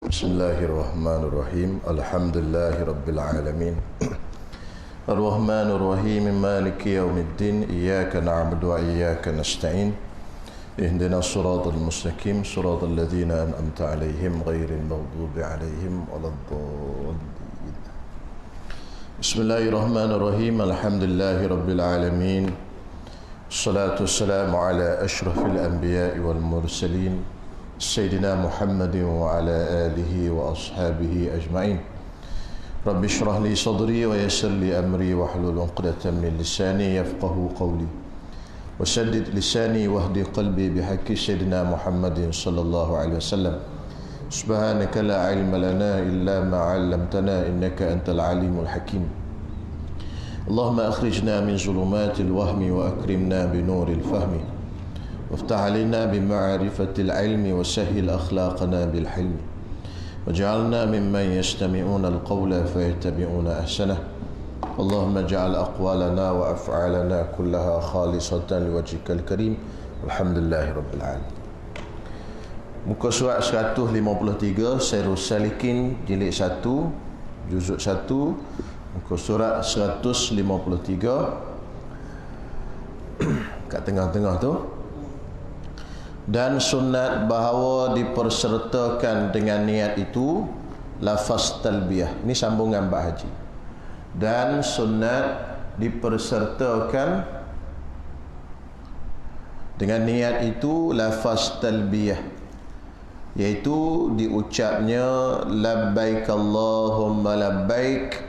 Bismillahirrahmanirrahim. Alhamdulillahirabbil alamin. Ar-Rahmanir Rahim. Maliki yaumiddin. Iyyaka na'budu wa iyyaka nasta'in. Ihdinas siratal mustaqim, siratal ladzina an'amta 'alaihim ghairil maghdubi 'alaihim waladdallin. Bismillahirrahmanirrahim. Alhamdulillahirabbil alamin. Wassalatu wassalamu ala asyrafil anbiya'i wal mursalin. Sayyidina Muhammadin wa ala alihi wa ashabihi ajma'in. Rabbi shrah li sadri wa yassir li amri wa hlul 'uqdatam min lisani yafqahu qawli wa saddid lisani wahdi qalbi bihaqqi Sayyidina Muhammadin sallallahu alaihi wasallam. Subhanaka la ilma lana illa ma 'allamtana innaka antal alimul hakim. Allahumma akhrijna min zulumatil wahmi wa akrimna bi nuril fahmi. وافتح علينا بمعرفة العلم وسهل أخلاقنا بالحلم وجعلنا ممن يستمعون القول فيتبعون أحسنه اللهم اجعل أقوالنا وأفعالنا كلها خالصة لوجهك الكريم والحمد لله رب العالمين. Muka surat 153 Sairus Salikin jilid 1 juzuk 1 muka surat 153 kat tengah-tengah tu. Dan sunat bahawa dipersertakan dengan niat itu lafaz talbiyah. Ini sambungan bab haji. Dan sunat dipersertakan dengan niat itu lafaz talbiyah, iaitu diucapnya labbaik Allahumma labbaik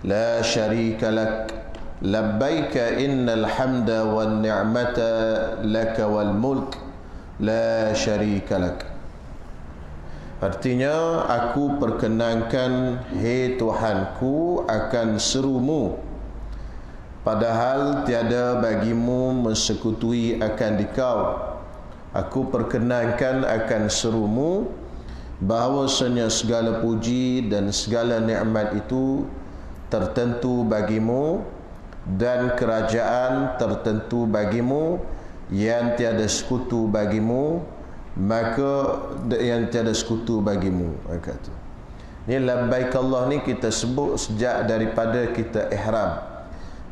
la syarika lak labbaik innal hamda wan ni'mata laka wal mulk la syarika lak. Artinya, aku perkenankan, hei Tuhanku, akan serumu, padahal tiada bagimu mensekutui akan dikau. Aku perkenankan akan serumu, bahawasanya segala puji dan segala nikmat itu tertentu bagimu, dan kerajaan tertentu bagimu, yang tiada sekutu bagimu, maka yang tiada sekutu bagimu. Kata ni labbaik Allah ni kita sebut sejak daripada kita ihram.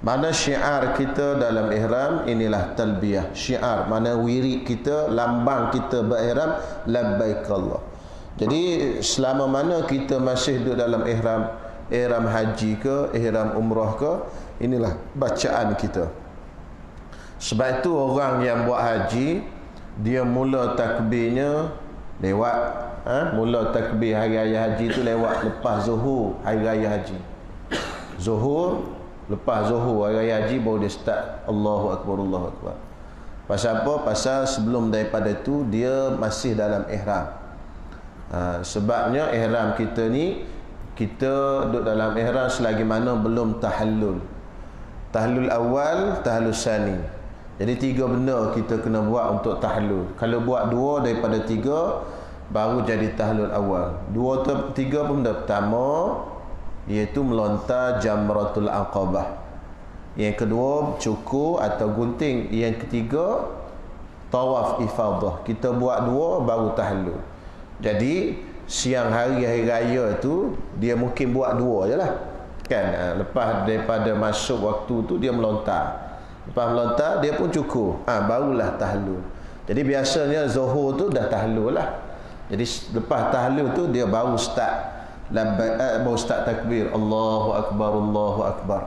Mana syiar kita dalam ihram, inilah talbiyah. Syiar mana wirid kita, lambang kita berihram, labbaik Allah. Jadi selama mana kita masih duduk dalam ihram haji ke, ihram umrah ke, inilah bacaan kita. Sebab itu orang yang buat haji, dia mula takbirnya lewat mula takbir hari raya haji tu lewat lepas zuhur hari raya haji. Zuhur, lepas zuhur hari raya haji baru dia start Allahu Akbar, Allahu Akbar. Pasal apa? Pasal sebelum daripada tu dia masih dalam ihram. Sebabnya ihram kita ni, kita duduk dalam ihram selagi mana belum tahallul. Tahallul awal, tahallul sani. Jadi 3 benda kita kena buat untuk tahallul. Kalau buat 2 daripada 3, baru jadi tahallul awal. 2 atau 3 pun benda. Pertama, iaitu melontar jamratul aqabah. Yang kedua, cukur atau gunting. Yang ketiga, tawaf ifadah. Kita buat 2 baru tahallul. Jadi siang hari raya tu dia mungkin buat 2 je lah, kan? Lepas daripada masuk waktu tu dia melontar. Lepas melontar dia pun cukur, barulah tahallul. Jadi biasanya zuhur tu dah tahallul lah. Jadi lepas tahallul tu dia baru start baru start takbir Allahu Akbar, Allahu Akbar.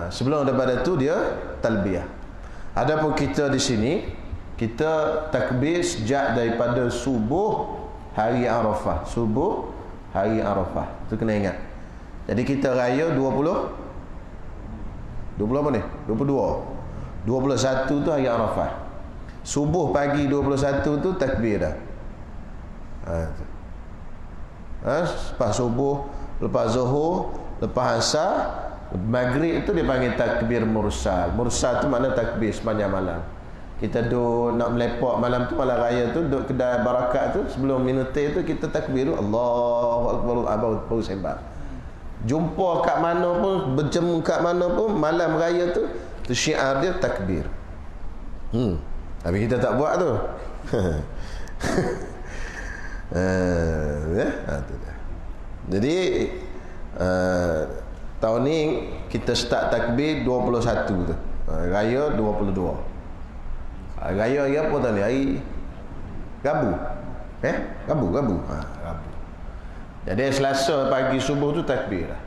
Sebelum daripada tu dia talbiyah. Adapun kita di sini, kita takbir sejak daripada subuh hari Arafah. Subuh hari Arafah, tu kena ingat. Jadi kita raya 20 apa ni? 22. 21 tu hari Arafah. Subuh pagi 21 tu takbir dah. Lepas subuh, lepas zuhur, lepas asar, maghrib tu dia panggil takbir mursal. Mursal tu makna takbir sepanjang malam. Kita duduk nak melepak malam tu, malam raya tu, duduk kedai barakat tu, sebelum minum teh tu kita takbir tu Allahu Akbar, baru sembah. Jumpa kat mana pun, berjemu kat mana pun, malam raya tu syiar dia takbir. Tapi kita tak buat tu. Tu dah. Jadi tahun ni kita start takbir 21 tu. Raya 22. Raya hari apa tahun ni? Hari Rabu. Rabu. Rabu. Jadi Selasa pagi subuh tu takbir lah.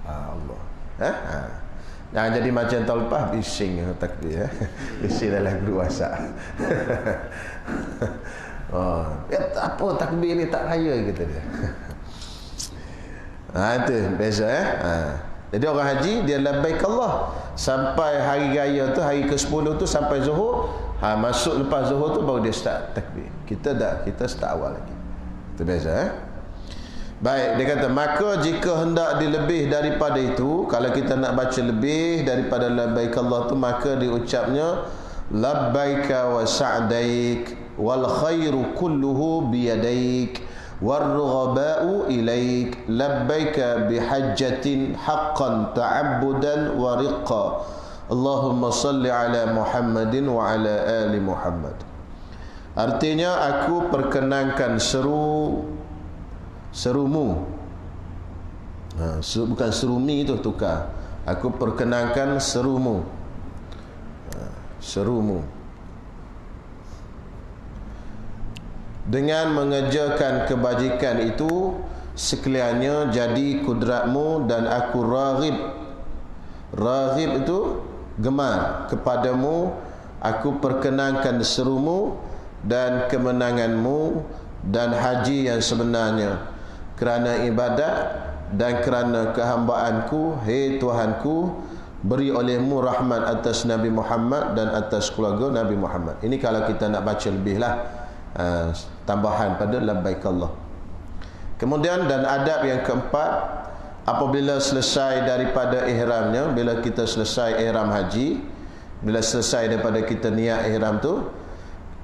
Allah. Jangan jadi macam tahun lepas bising takbir. Bising dalam guru WhatsApp. Apa takbir ni tak raya kata dia. Itu beza Jadi orang haji dia labbaik Allah sampai hari raya tu, hari ke-10 tu sampai zuhur. Masuk lepas zuhur tu baru dia start takbir. Kita start awal lagi. Itu beza Baik, dia kata maka jika hendak dilebih daripada itu, kalau kita nak baca lebih daripada labbaik Allah tu, maka diucapnya labbaika wa sa'daik wal khairu kulluhu biyadaik warrughaba'u ilaik labbaika bihajjatin haqqan ta'abbudan wa riqqa Allahumma salli ala Muhammadin wa ala ali Muhammad. Artinya aku perkenankan serumu. Bukan serumi tu, tukar. Aku perkenankan serumu. Serumu. Dengan mengerjakan kebajikan itu sekaliannya jadi kudratmu, dan aku raghib. Raghib itu gemar kepadamu. Aku perkenankan serumu dan kemenanganmu dan haji yang sebenarnya, kerana ibadat dan kerana kehambaanku. Hei Tuhanku, beri olehmu rahmat atas Nabi Muhammad dan atas keluarga Nabi Muhammad. Ini kalau kita nak baca lebih lah, tambahan pada labbaik Allah. Kemudian dan adab yang keempat, apabila selesai daripada ihramnya, bila kita selesai ihram haji, bila selesai daripada kita niat ihram tu,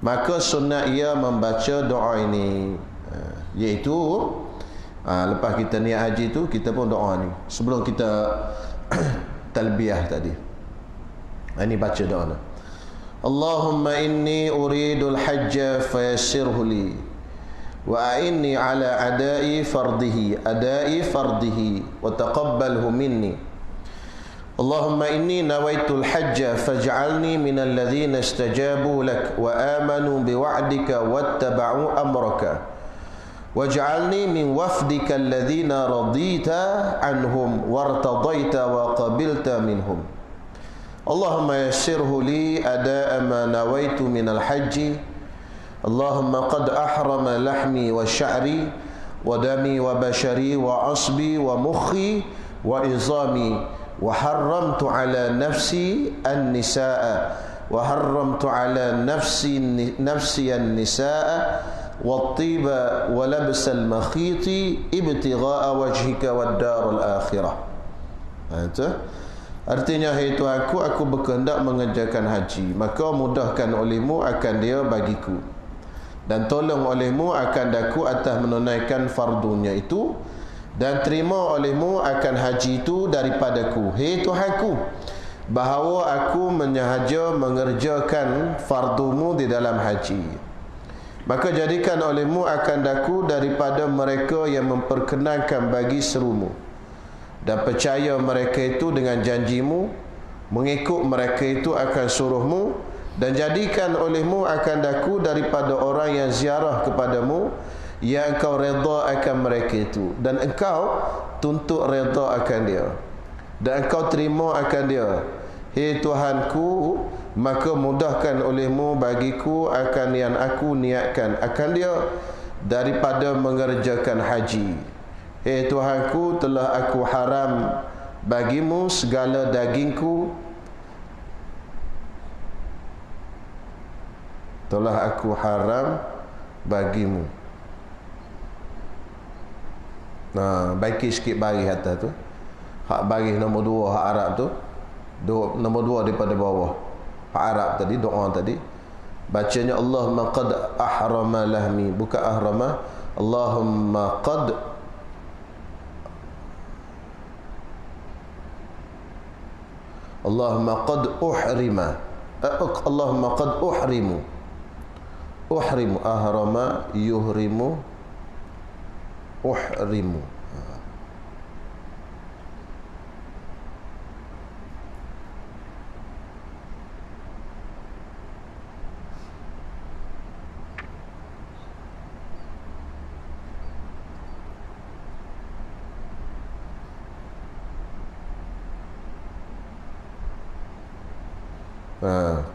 maka sunat ia membaca doa ini, iaitu lepas kita niat haji tu, kita pun doa ni sebelum kita talbiyah tadi. Ini baca doa ni. Allahumma inni uridul hajja fayassirhu li wa a'inni ala adai fardihi wa taqabbalhu minni. Allahumma inni nawaitul hajja faj'alni minal ladzina istajabu lak wa amanu biwa'dika wattaba'u amraka waj'alni min wafdika alladzina radita anhum wartadaita wa qabilta minhum. Allahumma yassirhu li ada'a ma nawaitu minal hajji. Allahumma qad ahrama lahmi wa sya'ri wa dami wa bashari wa asbi wa mukhi wa izami wa harramtu ala nafsi an-nisaa wa harramtu ala nafsi an-nisaa wat-tiba wa labs al-makhiti ibtigha'a wajhika wad-dar al-akhirah. Itu artinya, hai Tuhanku, aku berkehendak mengerjakan haji, maka mudahkan olehmu akan dia bagiku, dan tolong olehmu akan daku atas menunaikan fardunya itu, dan terima olehmu akan haji itu daripadaku. Hei Tuhanku, bahawa aku menyahaja mengerjakan fardumu di dalam haji, maka jadikan olehmu akan daku daripada mereka yang memperkenankan bagi serumu, dan percaya mereka itu dengan janjimu, mengikut mereka itu akan suruhmu, dan jadikan olehmu akan daku daripada orang yang ziarah kepadamu, yang engkau redha akan mereka itu, dan engkau tuntut redha akan dia, dan engkau terima akan dia. Hei Tuhanku, maka mudahkan olehmu bagiku akan yang aku niatkan akan dia daripada mengerjakan haji. Hei Tuhanku, telah aku haram bagimu segala dagingku, telah aku haram bagimu. Baiki sikit baris atas tu. Hak baris nombor 2 hak Arab tu, nombor 2 daripada bawah hak Arab tadi, doa tadi bacanya Allahumma qad ahrama lahmi, bukan ahrama. Allahumma qad uhrima, Allahumma qad uhrimu ahrama yuhrimu uhrimu.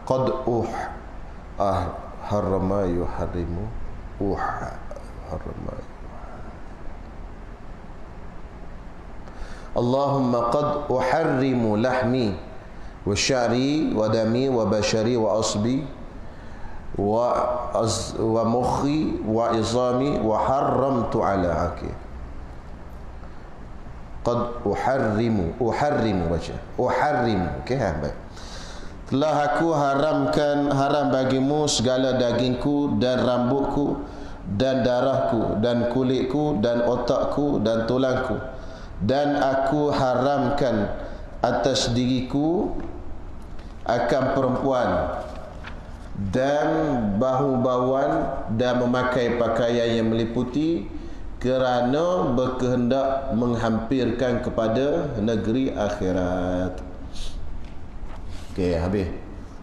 Qad harrama yuharrimu harrama. Allahumma qad uharrimu lahmi wa sya'ri wa dami wa bashari wa asbi wa mukhi wa izami wa harramtu ala akil. Qad uharrimu baca uharrimu. Okey, baik. Telah aku haram bagimu segala dagingku dan rambutku dan darahku dan kulitku dan otakku dan tulangku, dan aku haramkan atas diriku akan perempuan dan bahu-bahuan dan memakai pakaian yang meliputi, kerana berkehendak menghampirkan kepada negeri akhirat. Okey, habis.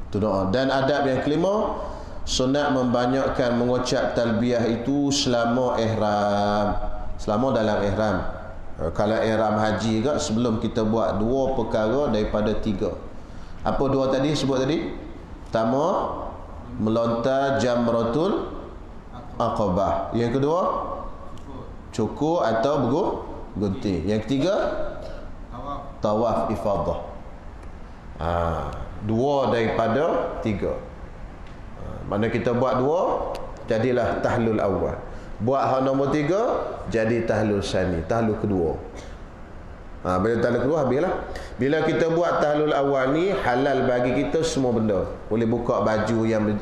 Itu doa. Dan adab yang kelima, sunat membanyakkan mengucap talbiyah itu selama ihram. Selama dalam ihram. Kalau ihram haji ke, sebelum kita buat dua perkara daripada tiga. Apa dua tadi sebut tadi? Pertama, melontar jamratul aqabah. Yang kedua, cukur atau bergunting. Yang ketiga, tawaf ifadah. Dua daripada tiga. Mana kita buat dua, jadilah tahlul awal. Buat hak nombor tiga, jadi tahlul sani, tahlul kedua. Bila tahlul kedua, habislah. Bila kita buat tahlul awal ni, halal bagi kita semua benda. Boleh buka baju yang,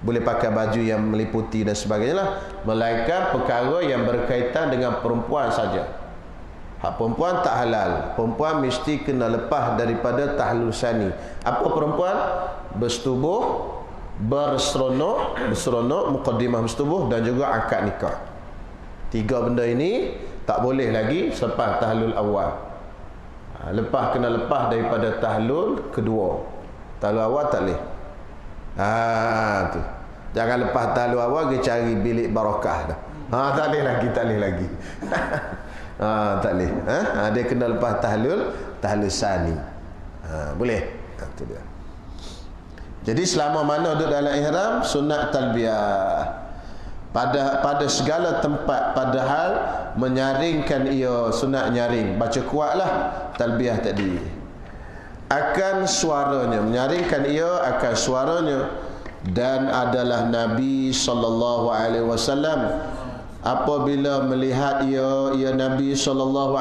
boleh pakai baju yang meliputi dan sebagainya lah. Melainkan perkara yang berkaitan dengan perempuan saja. Hak perempuan tak halal. Perempuan mesti kena lepas daripada tahlul sani. Apa perempuan? Bersetubuh, berseronok, muqaddimah bersetubuh, dan juga akad nikah. Tiga benda ini tak boleh lagi selepas tahlul awal. Kena lepas daripada tahlul kedua. Tahlul awal tak boleh. Tu. Jangan lepas tahlul awal pergi cari bilik barakah dah. Tak boleh lagi. Tak boleh. Dia kena lepas tahlul sani. Boleh. Itu dia. Jadi selama mana duduk dalam ihram, sunat talbiyah. Pada segala tempat, padahal menyaringkan ia, sunat nyaring. Baca kuatlah talbiyah tadi. Akan suaranya, menyaringkan ia akan suaranya. Dan adalah Nabi SAW apabila melihat ia Nabi SAW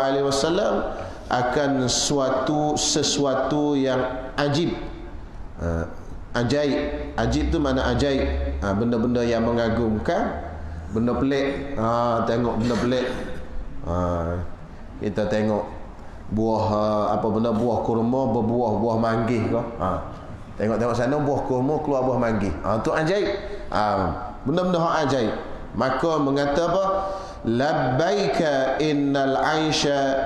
akan sesuatu yang ajib. Ajib tu mana ajaib? Benda-benda yang mengagumkan, benda pelik. Tengok benda pelik. Kita tengok buah buah kurma berbuah manggis ke. Tengok sana buah kurma keluar buah manggis. Tu ajaib. Benda-benda hak ajaib. Maka mengata apa? Labbaika innal aisha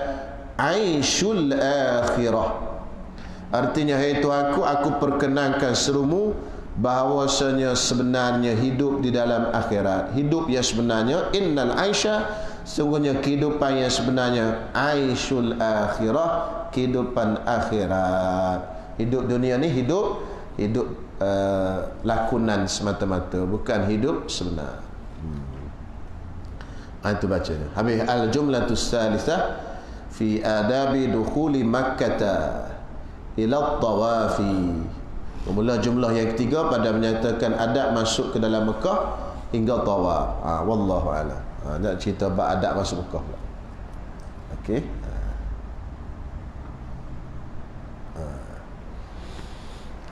aishul akhirah. Artinya, hai Tuhanku, aku perkenankan serumu bahawasanya sebenarnya hidup di dalam akhirat. Hidup yang sebenarnya, innal aisha, sungguhnya kehidupan yang sebenarnya, aishul akhirah, kehidupan akhirat. Hidup dunia ni hidup lakonan semata-mata, bukan hidup sebenar. Itu bacanya. Habis al-jumlatus salisah fi adabi dukhuli makkata ila tawafi. Mula jumlah yang ketiga pada menyatakan adab masuk ke dalam Mekah hingga tawaf. Wallahu a'lam. Nak cerita bab adab masuk Mekah pula. Okey.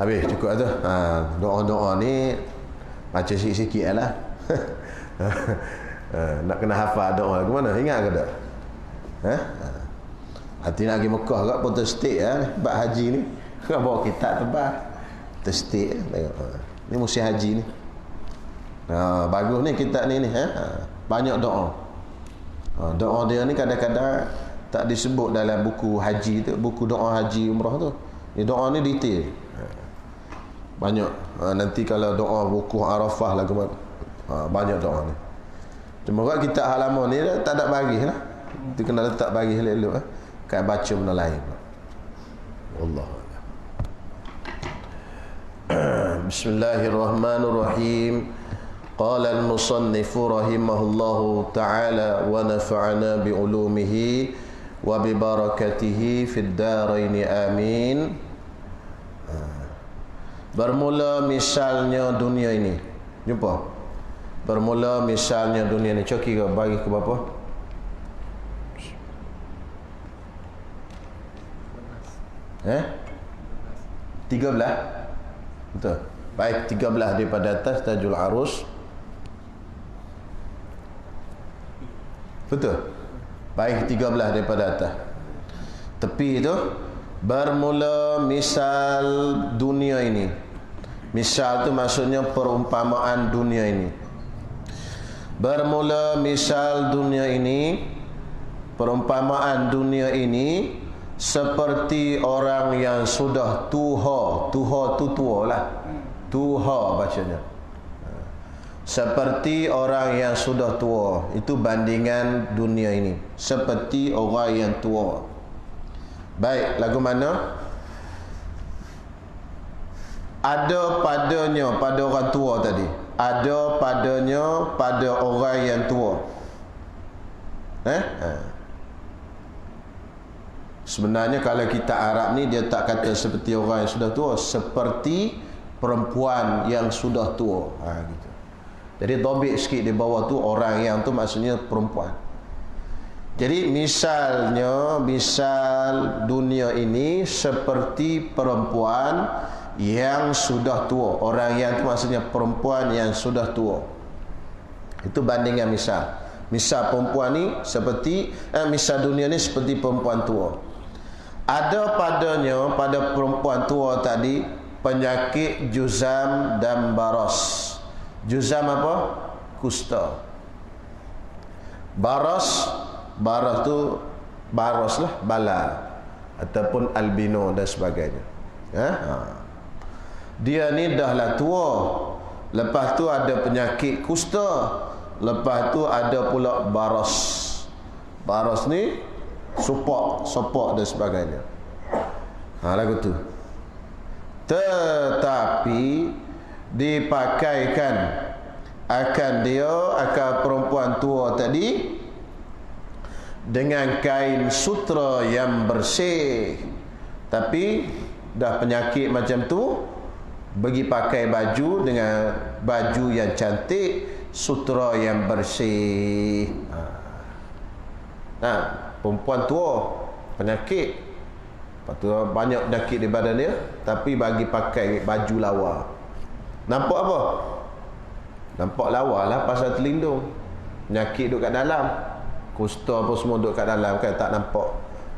Habis cukup tu. Doa-doa ni baca sikit-sikit lah. Nak kena hafal doa ke mana? Ingat ke tak? Hati nak pergi Mekah kat Porter State bab haji ni. Kau bawa kitab tebal. Porter State ni musim haji ni. Bagus ni kitab ni. Banyak doa. Doa dia ni kadang-kadang tak disebut dalam buku haji tu, buku doa haji umrah tu. Doa ni detail. Banyak. Nanti kalau doa buku Arafah lah ke mana. Banyak doa ni. Cuma kalau kita halaman ni tak ada bagi lah. Itu kena letak bagi elok-elok. Kan baca benda lain. Allah. Bismillahirrahmanirrahim. قال المصنف رحمه الله تعالى ونفعنا بعلومه وببركته في الدارين آمين. Bermula misalnya dunia ini. Jumpa? Bermula misalnya dunia ini. Coki ke bagi ke bapa? 13. Betul. Baik, 13 daripada atas Tajul Arus. Betul. Baik, 13 daripada atas. Tepi itu bermula misal dunia ini. Misal itu maksudnya perumpamaan dunia ini. Bermula misal dunia ini, perumpamaan dunia ini seperti orang yang sudah tuha. Tuha tu tua lah. Tuha bacanya. Seperti orang yang sudah tua. Itu bandingan dunia ini. Seperti orang yang tua. Baik, lagu mana? Ada padanya pada orang tua tadi. Ada padanya pada orang yang tua. Sebenarnya kalau kita Arab ni dia tak kata seperti orang yang sudah tua, seperti perempuan yang sudah tua. Gitu. Jadi dobit sikit di bawah tu orang yang tu maksudnya perempuan. Jadi misalnya, misal dunia ini seperti perempuan yang sudah tua. Orang yang tu maksudnya perempuan yang sudah tua. Itu bandingan misal. Misal perempuan ni seperti misal dunia ni seperti perempuan tua. Ada padanya pada perempuan tua tadi penyakit juzam dan baras. Juzam apa? Kusta. Baras tu baras lah, bala ataupun albino dan sebagainya. Dia ni dah lah tua. Lepas tu ada penyakit kusta. Lepas tu ada pula baras. Baras ni sopok dan sebagainya. Lagu tu. Tetapi dipakaikan akan perempuan tua tadi dengan kain sutra yang bersih. Tapi dah penyakit macam tu, bagi pakai baju dengan baju yang cantik, sutra yang bersih. Perempuan tua penyakit, lepas tu banyak penyakit di badan dia, tapi bagi pakai baju lawa. Nampak apa? Nampak lawa lah pasal terlindung. Penyakit duduk kat dalam, kusta apa semua duduk kat dalam kan, tak nampak.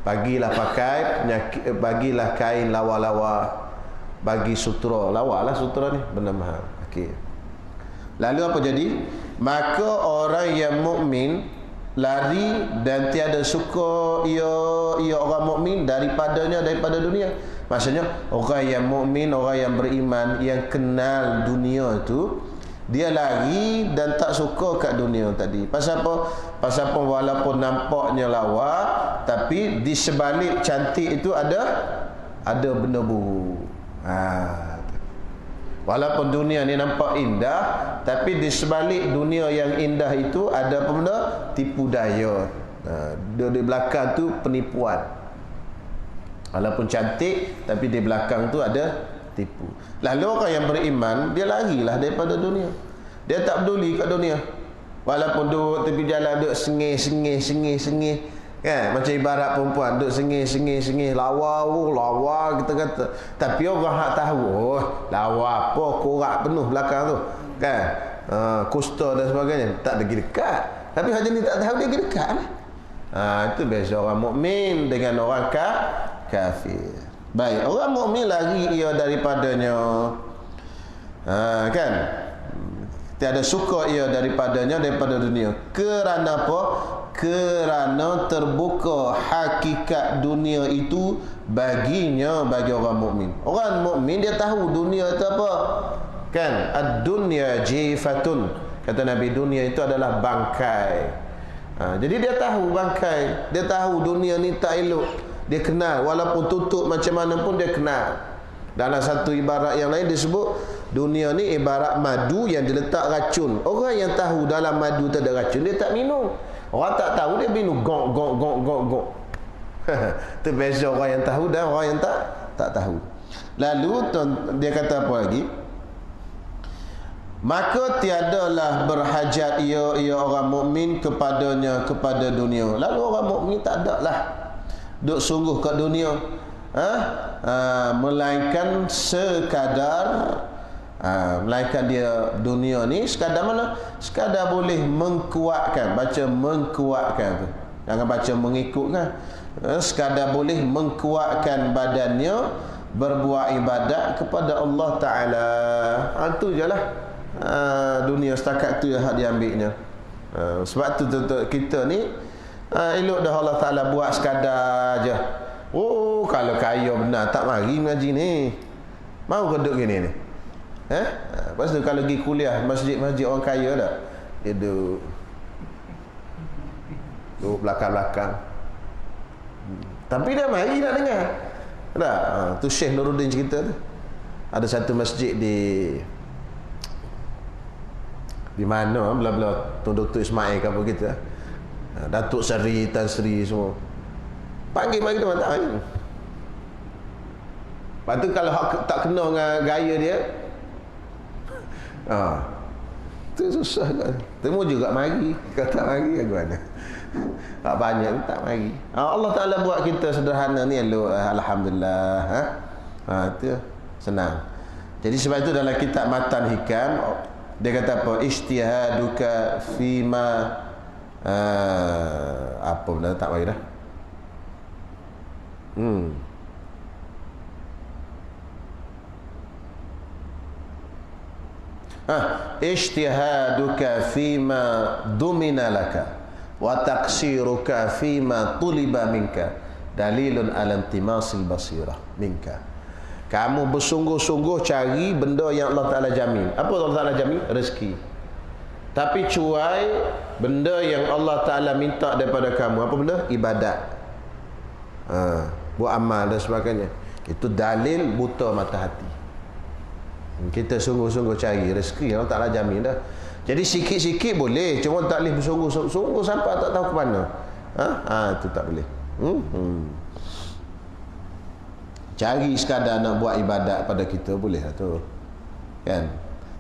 Bagilah pakai penyakit, bagilah kain lawa-lawa, bagi sutra. Lawa lah sutra ni, benda mahal. Okey. Lalu apa jadi? Maka orang yang mukmin lari dan tiada suka ia orang mukmin daripada dunia. Maksudnya orang yang mukmin, orang yang beriman, yang kenal dunia tu, dia lari dan tak suka kat dunia tadi. Pasal apa? Pasal apa? Walaupun nampaknya lawa, tapi di sebalik cantik itu ada benda buruk. Walaupun dunia ni nampak indah, tapi di sebalik dunia yang indah itu ada apa benda? Tipu daya. Di belakang tu penipuan. Walaupun cantik, tapi di belakang tu ada tipu. Lalu orang yang beriman, dia larilah daripada dunia. Dia tak peduli kat dunia. Walaupun duduk tepi jalan, duduk sengih. Kan? Macam ibarat perempuan duduk sengih, lawa kita kata. Tapi orang hak tahu, lawa apa, korak penuh belakang tu. Kan? Kusta dan sebagainya, tak lagi dekat. Tapi hak jenis tak tahu, dia pergi dekat lah. Itu biasa orang mukmin dengan orang kafir. Baik, orang mukmin lari ia daripadanya. Kan? Tiada suka ia daripada dunia. Kerana apa? kerana terbuka hakikat dunia itu baginya, bagi orang mukmin. Orang mukmin dia tahu dunia itu apa, kan? Ad-dunya jifatun, kata Nabi, dunia itu adalah bangkai. Jadi dia tahu bangkai, dia tahu dunia ni tak elok, dia kenal, walaupun tutup macam mana pun dia kenal. Dalam satu ibarat yang lain disebut dunia ni ibarat madu yang diletak racun. Orang yang tahu dalam madu tu ada racun, dia tak minum. Orang tak tahu, dia minum gok gok gok gok gok. Itu beza orang yang tahu dan orang yang tak tahu. Lalu dia kata apa lagi? Maka tiadalah berhajat ia orang mukmin kepadanya, kepada dunia. Lalu orang mukmin tak ada lah duk sungguh kat dunia, melainkan sekadar melainkan dia dunia ni sekadar mana? Sekadar boleh mengkuatkan, baca mengkuatkan tu, jangan baca mengikutkan. Sekadar boleh mengkuatkan badannya berbuat ibadat kepada Allah Ta'ala. Itu je lah dunia setakat tu yang diambilnya. Sebab tu kita ni elok dah Allah Ta'ala buat sekadar je. Oh, kalau kaya benar tak mari mengaji ni, mau duduk gini ni. Lepas tu kalau pergi kuliah masjid-masjid orang kaya dah, dia duduk belakang-belakang. Tapi dia mari nak dengar. Tak? Tu Syekh Nuruddin cerita tu. Ada satu masjid di mana belah-belah Tun Dr. Ismail ke apa kita, Datuk Seri, Tan Sri semua panggil mari dia tak mari. Lepas tu kalau tak kena dengan gaya dia, tu susah kan. Temu juga mari, kalau tak mari aku mana. Tak banyak tak mari. Allah Ta'ala buat kita sederhana ni elok, alhamdulillah. Itu senang. Jadi sebab itu dalam kitab Matan Hikam dia kata apa? Ijtihaduka fima apa benda tak mari dah. Ijtihaduka fima dumina laka wa taqsiruka fima tuliba minka dalilun ala intimasil basirah minka. Kamu bersungguh-sungguh cari benda yang Allah Ta'ala jamin. Apa Allah Ta'ala jamin? Rezeki. Tapi cuai benda yang Allah Ta'ala minta daripada kamu. Apa benda? Ibadat, buat amal dan sebagainya. Itu dalil buta mata hati. Kita sungguh-sungguh cari rezeki, Allah Ta'ala jamin dah. Jadi sikit-sikit boleh, cuma tak boleh bersungguh-sungguh sampai tak tahu ke mana. Itu tak boleh. Cari sekadar nak buat ibadat pada kita boleh lah tu, kan?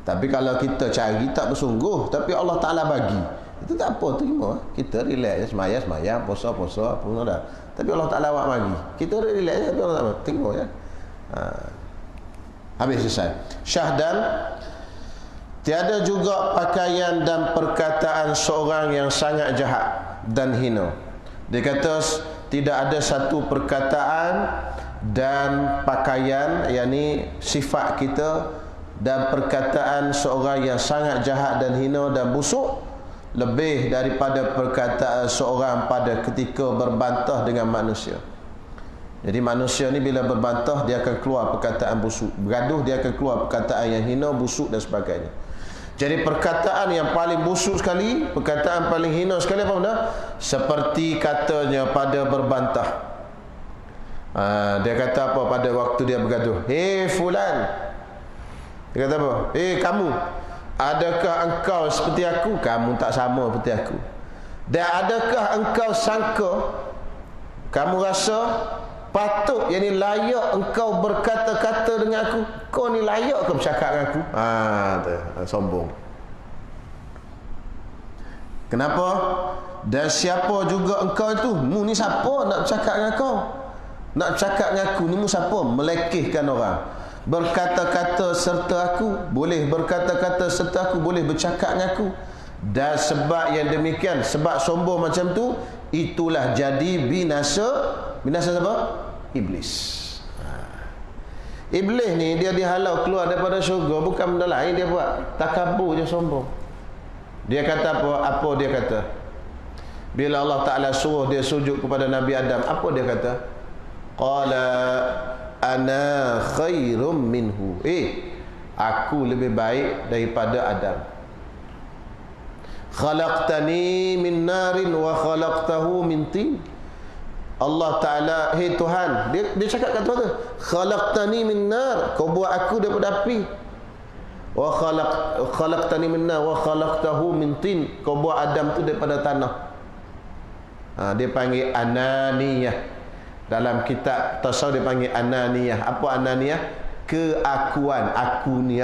Tapi kalau kita cari tak bersungguh, tapi Allah Ta'ala bagi, itu tak apa, terima. Kita relax je, semaya, puasa apa pun dah. Tapi Allah Ta'ala buat bagi, kita relax je, tapi Allah Ta'ala terima ya. Habis selesai. Syahdan, tiada juga pakaian dan perkataan seorang yang sangat jahat dan hina. Dia kata tidak ada satu perkataan dan pakaian, yakni sifat kita dan perkataan seorang yang sangat jahat dan hina dan busuk lebih daripada perkataan seorang pada ketika berbantah dengan manusia. Jadi manusia ni bila berbantah dia akan keluar perkataan busuk, bergaduh dia akan keluar perkataan yang hina, busuk dan sebagainya. Jadi perkataan yang paling busuk sekali, perkataan paling hina sekali apa benda? Seperti katanya pada berbantah. Dia kata apa pada waktu dia bergaduh? Hei fulan. Dia kata apa? Hei kamu, adakah engkau seperti aku? Kamu tak sama seperti aku. Dan adakah engkau sangka, kamu rasa patut, yang ni layak engkau berkata-kata dengan aku? Kau ni layak ke bercakap dengan aku? Sombong. Kenapa? Dan siapa juga engkau itu? Mu ni siapa nak bercakap dengan kau? Nak bercakap dengan aku ni mu siapa? Melekehkan orang. Berkata-kata serta aku, boleh berkata-kata serta aku, boleh bercakap dengan aku. Dan sebab yang demikian, sebab sombong macam tu, itulah jadi binasa siapa? Iblis. Iblis ni dia dihalau keluar daripada syurga bukan benda lain dia buat, takabur je, sombong. Dia kata apa dia kata? Bila Allah Ta'ala suruh dia sujud kepada Nabi Adam, apa dia kata? Qala ana khairum minhu. Aku lebih baik daripada Adam. Khalaqtani min narin wa khalaqtahu min tin. Allah Ta'ala, hei Tuhan, dia cakap kat Tuhan tu, khalaqtani min nar, kau buat aku daripada api. Wa khalaqtani min nar wa khalaqtahu min tin, kau buat Adam tu daripada tanah. Dia panggil ananiyah. Dalam kitab tasawuf dia panggil ananiyah. Apa ananiyah? Keakuan. Aku ni.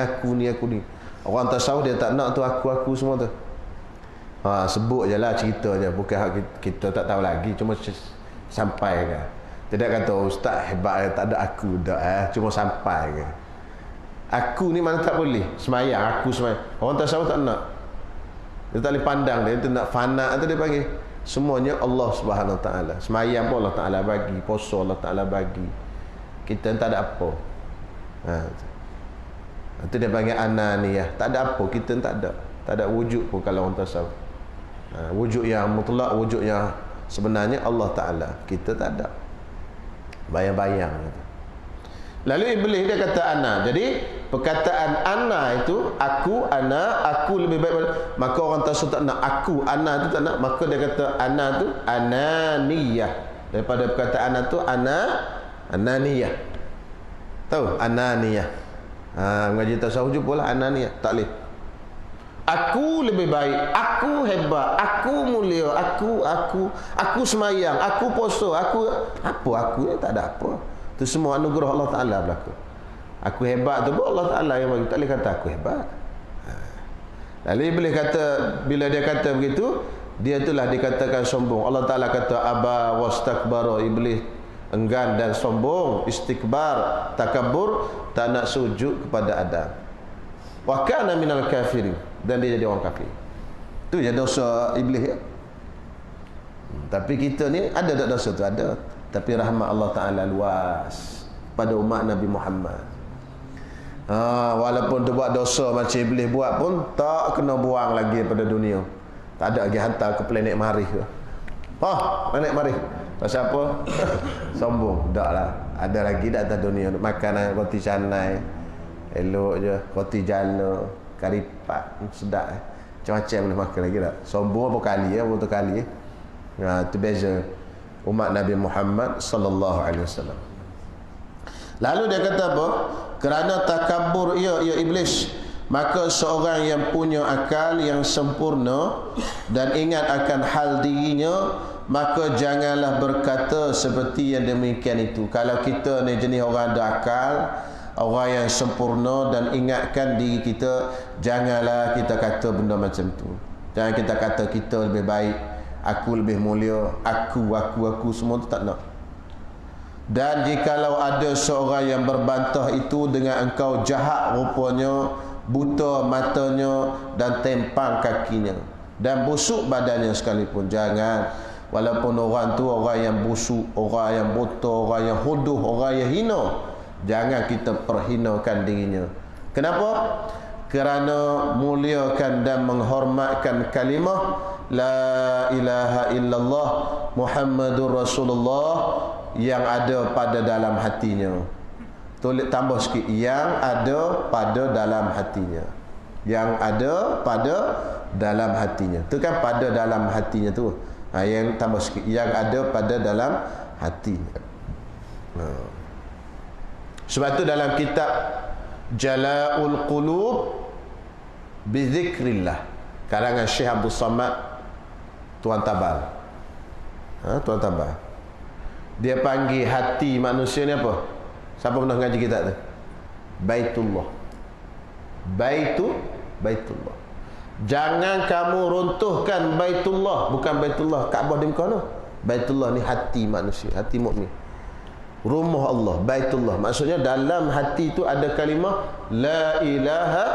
Orang tasawuf dia tak nak tu aku semua tu. Sebut je lah, cerita je. Bukan kita tak tahu lagi, cuma sampai ke. Tidak kata ustaz hebat, tak ada aku dah, cuma sampai ke. Aku ni mana tak boleh semayang, aku semayang. Orang tasawuf tak nak. Dia tak boleh pandang, dia nak fana tu dia panggil. Semuanya Allah Subhanahu Wa Taala. Semayang pun Allah Taala bagi, puasa Allah Taala bagi. Kita tak ada apa. Itu dia panggil ananiyah. Tak ada apa, kita tak ada. Tak ada wujud pun kalau orang tasawuf. Wujud yang mutlak, wujud yang sebenarnya Allah Ta'ala. Kita tak ada. Bayang-bayang. Lalu Iblis dia kata ana. Jadi perkataan ana itu, aku, ana, aku lebih baik. Maka orang tasawuf tak nak aku, ana itu tak nak. Maka dia kata ana itu ananiyah. Daripada perkataan ana itu ananiyah. Tahu ananiyah. Mengaji tasawuf jumpalah ananiyah. Tak boleh. Aku lebih baik, aku hebat, aku mulia, aku semayang, aku poso, aku tak ada apa. Itu semua anugerah Allah Ta'ala berlaku. Aku hebat tu pun Allah Ta'ala yang bagi. Tak boleh kata aku hebat. Lalu boleh kata, bila dia kata begitu, dia itulah dikatakan sombong. Allah Ta'ala kata aba wastakbara, Iblis enggan dan sombong, istikbar, takabur, tak nak sujud kepada Adam. Wa kana minal kafirin, dan dia jadi orang kafir. Itu je dosa Iblis ya. Tapi kita ni ada tak dosa tu? Ada. Tapi rahmat Allah Ta'ala luas pada umat Nabi Muhammad. Walaupun tu buat dosa macam Iblis buat pun, tak kena buang lagi pada dunia. Tak ada lagi hantar ke planet Marikh ke. Planet Marikh. Pasal apa? Sombong. Tak lah. Ada lagi dah atas dunia. Makanan roti canai, elok je, roti jala, kari pat, sedap macam-macam boleh makan lagi tak. Sombong apa kali betul kali itu beza umat Nabi Muhammad sallallahu alaihi wasallam. Lalu dia kata apa? Kerana takabur ia Iblis, maka seorang yang punya akal yang sempurna dan ingat akan hal dirinya, maka janganlah berkata seperti yang demikian itu. Kalau kita ni jenis orang ada akal, orang yang sempurna dan ingatkan diri kita, janganlah kita kata benda macam tu. Jangan kita kata kita lebih baik, aku lebih mulia, aku semua tu tak nak. Dan jikalau ada seorang yang berbantah itu dengan engkau jahat rupanya, buta matanya dan tempang kakinya dan busuk badannya sekalipun, jangan. Walaupun orang tu orang yang busuk, orang yang buta, orang yang hodoh, orang yang hina, jangan kita perhinakan dirinya. Kenapa? Kerana muliakan dan menghormatkan kalimah la ilaha illallah Muhammadur Rasulullah yang ada pada dalam hatinya. Tulis tambah sikit, yang ada pada dalam hatinya. Yang ada pada dalam hatinya. Tu kan pada dalam hatinya tu. Yang tambah sikit, yang ada pada dalam hatinya. Sebab tu dalam kitab Jala'ul Qulub Bizikrillah, karangan Syekh Abdul Samad Tuan Tabal. Tuan Tabal, dia panggil hati manusia ni apa? Siapa pernah ngaji kitab tu? Baitullah. Baitullah. Jangan kamu runtuhkan Baitullah. Bukan Baitullah Kaabah di Mekah tu. Baitullah ni hati manusia, hati mukmin. Rumah Allah, Baitullah. Maksudnya dalam hati itu ada kalimah la ilaha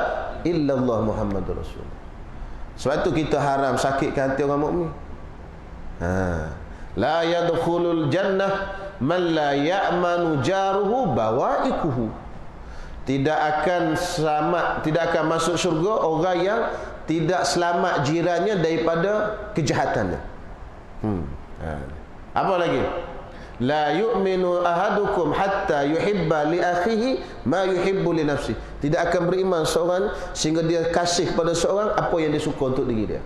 illallah Muhammadur Rasulullah. Sebab tu kita haram sakitkan hati orang mukmin. La yadkhulul jannah man la ya'manu jaruhu bawaikuhu. Tidak akan selamat, tidak akan masuk syurga orang yang tidak selamat jirannya daripada kejahatannya. Apa lagi? La yu'minu ahadukum hatta yuhibba li akhihi ma yuhibbu li nafsi. Tidak akan beriman seorang sehingga dia kasih kepada seorang apa yang dia suka untuk diri dia.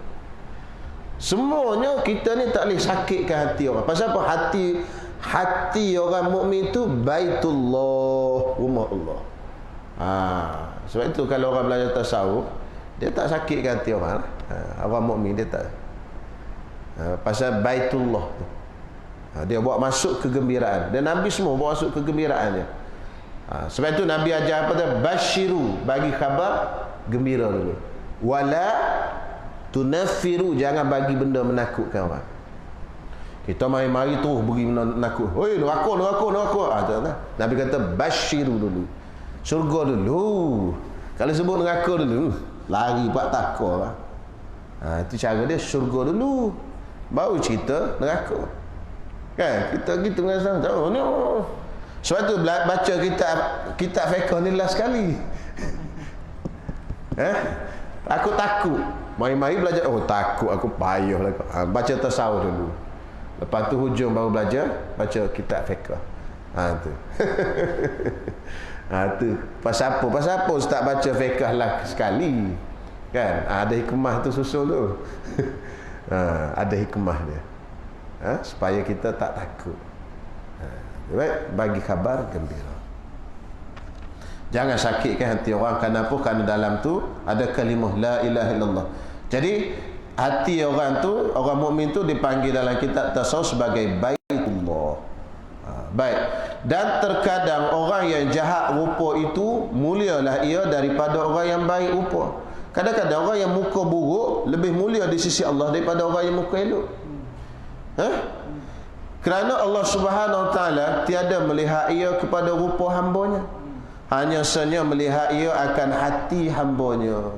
Semuanya kita ni tak boleh sakitkan hati orang. Pasal apa? Hati orang mukmin itu baitullah, rumah Allah. Sebab itu kalau orang belajar tasawuf, dia tak sakitkan hati orang. Orang mukmin dia tak. Pasal baitullah tu. Dia bawa masuk kegembiraan. Dan Nabi semua bawa masuk kegembiraan dia. Sebab itu Nabi ajar apa tu? Basyiru, bagi khabar gembira dulu. Wala tunaffiru, jangan bagi benda menakutkan orang. Kita mari-mari terus beri benda menakut. Oi, neraka. Nabi kata basyiru dulu. Syurga dulu. Kalau sebut neraka dulu, lari buat takut. Itu cara dia, syurga dulu. Baru cerita neraka. Kan kita gitu dengan tahu ni. Sebab tu baca kitab fiqh ni last sekali. Aku takut. Mari-mari belajar, takut aku payahlah. Baca tasawuf dulu. Lepas tu hujung baru belajar baca kitab fiqh. Tu. Tu pasal apa ustaz baca fiqh lah sekali. Kan? Ada hikmah tu susul tu. Ada hikmah dia. Supaya kita tak takut. Baik, bagi khabar gembira. Jangan sakitkan hati orang. Kenapa? Kerana dalam tu ada kalimah la ilaha illallah. Jadi hati orang tu, orang mukmin tu dipanggil dalam kitab tasawuf sebagai baitullah. Baik. Dan terkadang orang yang jahat rupa itu mulialah ia daripada orang yang baik rupa. Kadang-kadang orang yang muka buruk lebih mulia di sisi Allah daripada orang yang muka elok. Kerana Allah Subhanahu Wa Taala tiada melihat ia kepada rupa hambanya, hanya saja melihat ia akan hati hambanya.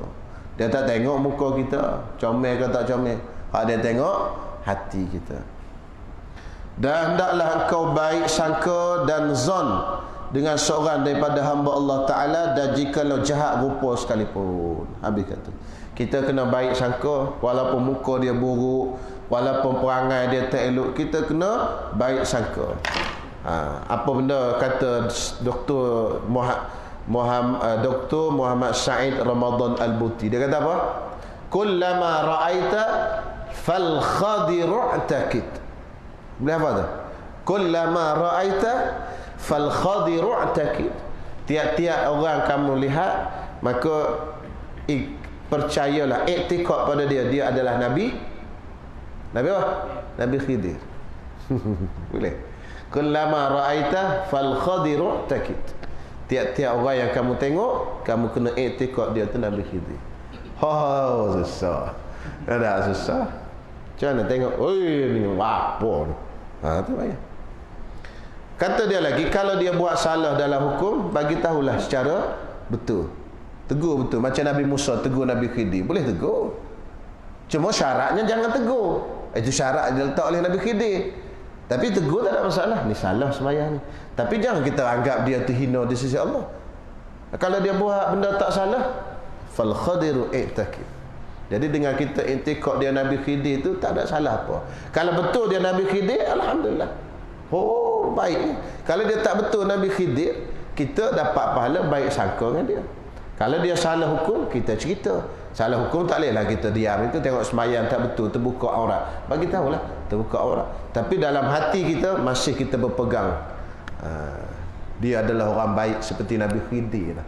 Dia tak tengok muka kita comel ke tak comel, dia tengok hati kita. Dan hendaklah engkau baik sangka dan zon dengan seorang daripada hamba Allah Ta'ala, dan jikalau jahat rupa sekalipun. Habis kata kita kena baik sangka, walaupun muka dia buruk, walaupun perangai dia tak elok, kita kena baik sangka. Apa benda kata Dr. Muhammad Sa'id Ramadan Al-Buti, dia kata apa? Kullama ra'aita fal khadiru i'takid. Boleh apa tu? Kullama ra'aita fal khadiru i'takid. Tiap-tiap orang kamu lihat, maka percayalah, iktikad pada dia adalah Nabi apa? Nabi Khidir. Boleh. Kullama ra'aita fal khadiru i'takid. Tiap-tiap orang yang kamu tengok, kamu kena iktikad dia tu Nabi Khidir. Susah. Ada susah. Macam mana tengok, ni apa ni? Tu payah. Kata dia lagi, kalau dia buat salah dalam hukum, bagi tahulah secara betul. Tegur betul. Macam Nabi Musa tegur Nabi Khidir. Boleh tegur. Cuma syaratnya jangan tegur. Itu syarat dia letak oleh Nabi Khidir. Tapi tegur tak ada masalah. Ni salah sembahyang ni. Tapi jangan kita anggap dia terhina di sisi Allah. Kalau dia buat benda tak salah, fal khadiru i'takid. Jadi dengan kita i'tikad dia Nabi Khidir tu tak ada salah apa. Kalau betul dia Nabi Khidir, alhamdulillah. Baik. Kalau dia tak betul Nabi Khidir, kita dapat pahala baik sangka dengan dia. Kalau dia salah hukum, kita cerita. Salah hukum tak bolehlah kita diam. Itu tengok sembahyang tak betul, terbuka aurat, bagi tahulah terbuka aurat. Tapi dalam hati kita masih kita berpegang, dia adalah orang baik seperti Nabi Khidir.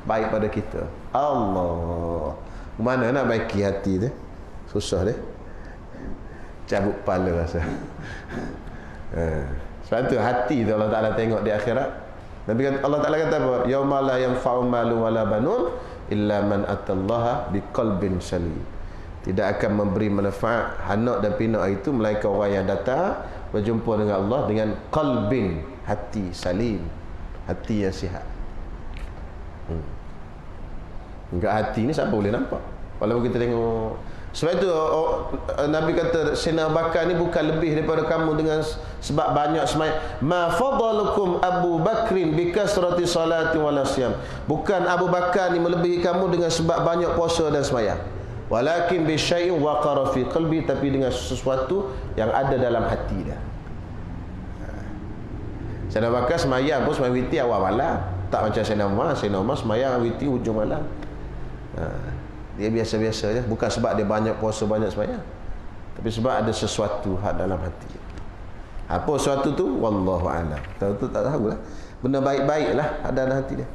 Baik pada kita. Allah, mana nak baiki hati dia? Susah dia. Cabut kepala rasa. Sebab tu hati tu Allah Ta'ala tengok di akhirat. Nabi kata, Allah Ta'ala kata apa? Yauma la yanfa'u malun wala banun illa man atallaha biqalbin salim. Tidak akan memberi manfaat anak dan pinak itu melainkan orang yang datang berjumpa dengan Allah dengan qalbin, hati salim, hati yang sihat. Enggak hati ni siapa boleh nampak? Walaupun kita tengok. Sebab itu Nabi kata Sayyidina Abu Bakar ni bukan lebih daripada kamu dengan sebab banyak sembahyang. Ma fadalukum Abu Bakrin bi kasrati salati wal siyam. Bukan Abu Bakar ni melebihi kamu dengan sebab banyak puasa dan sembahyang. walakin bi syai'in waqara fi qalbi, tapi dengan sesuatu yang ada dalam hati dia. Sayyidina Bakar semayang pun semayang witir awal malam, tak macam Sayyidina Umar semayang witir hujung malam. Dia biasa-biasa je, bukan sebab dia banyak puasa banyak semayang, tapi sebab ada sesuatu dalam hati. Apa sesuatu tu? Wallahu a'lam. Tahu tak tahulah. Benda baik-baik lah ada dalam hati dia.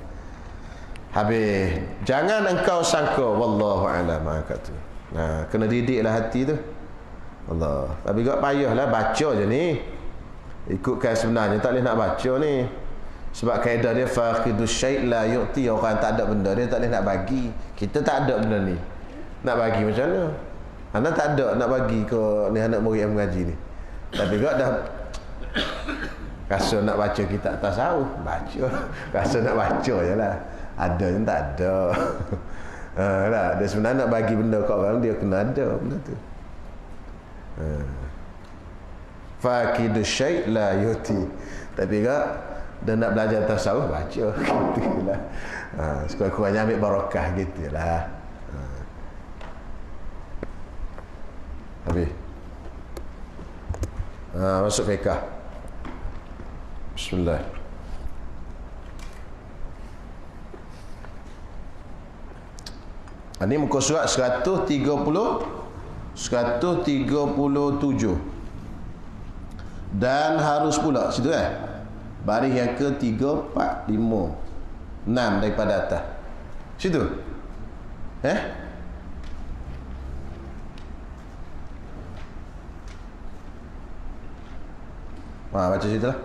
Habis, jangan engkau sangka wallahu a'lam kata. Nah, kena didiklah hati tu. Allah. Tapi kau payahlah baca je ni. Ikutkan sebenarnya tak boleh nak baca ni. Sebab kaedah dia faqidus syai' la yu'ti. Orang tak ada benda dia tak boleh nak bagi. Kita tak ada benda ni. Nak bagi macam mana? Anak tak ada nak bagi ke ni anak murid yang mengaji ni. Tapi kau dah rasa nak baca kitab tasawuf, baca. Rasa nak baca je lah. Ada yang tak ada. Lah, dia sebenarnya nak bagi benda kat orang, dia kena ada benda tu. Faqidu syai' la yuti. Tapi kak dia nak belajar tasawuf, baca gitulah. Sekurang-kurangnya ambil barakah gitulah. Habis. Masuk fiqh. Bismillah. Ini muka surat 137. Dan harus pula situ baris yang ke 3, 4, 5, 6 daripada atas. Situ. Baca situ lah.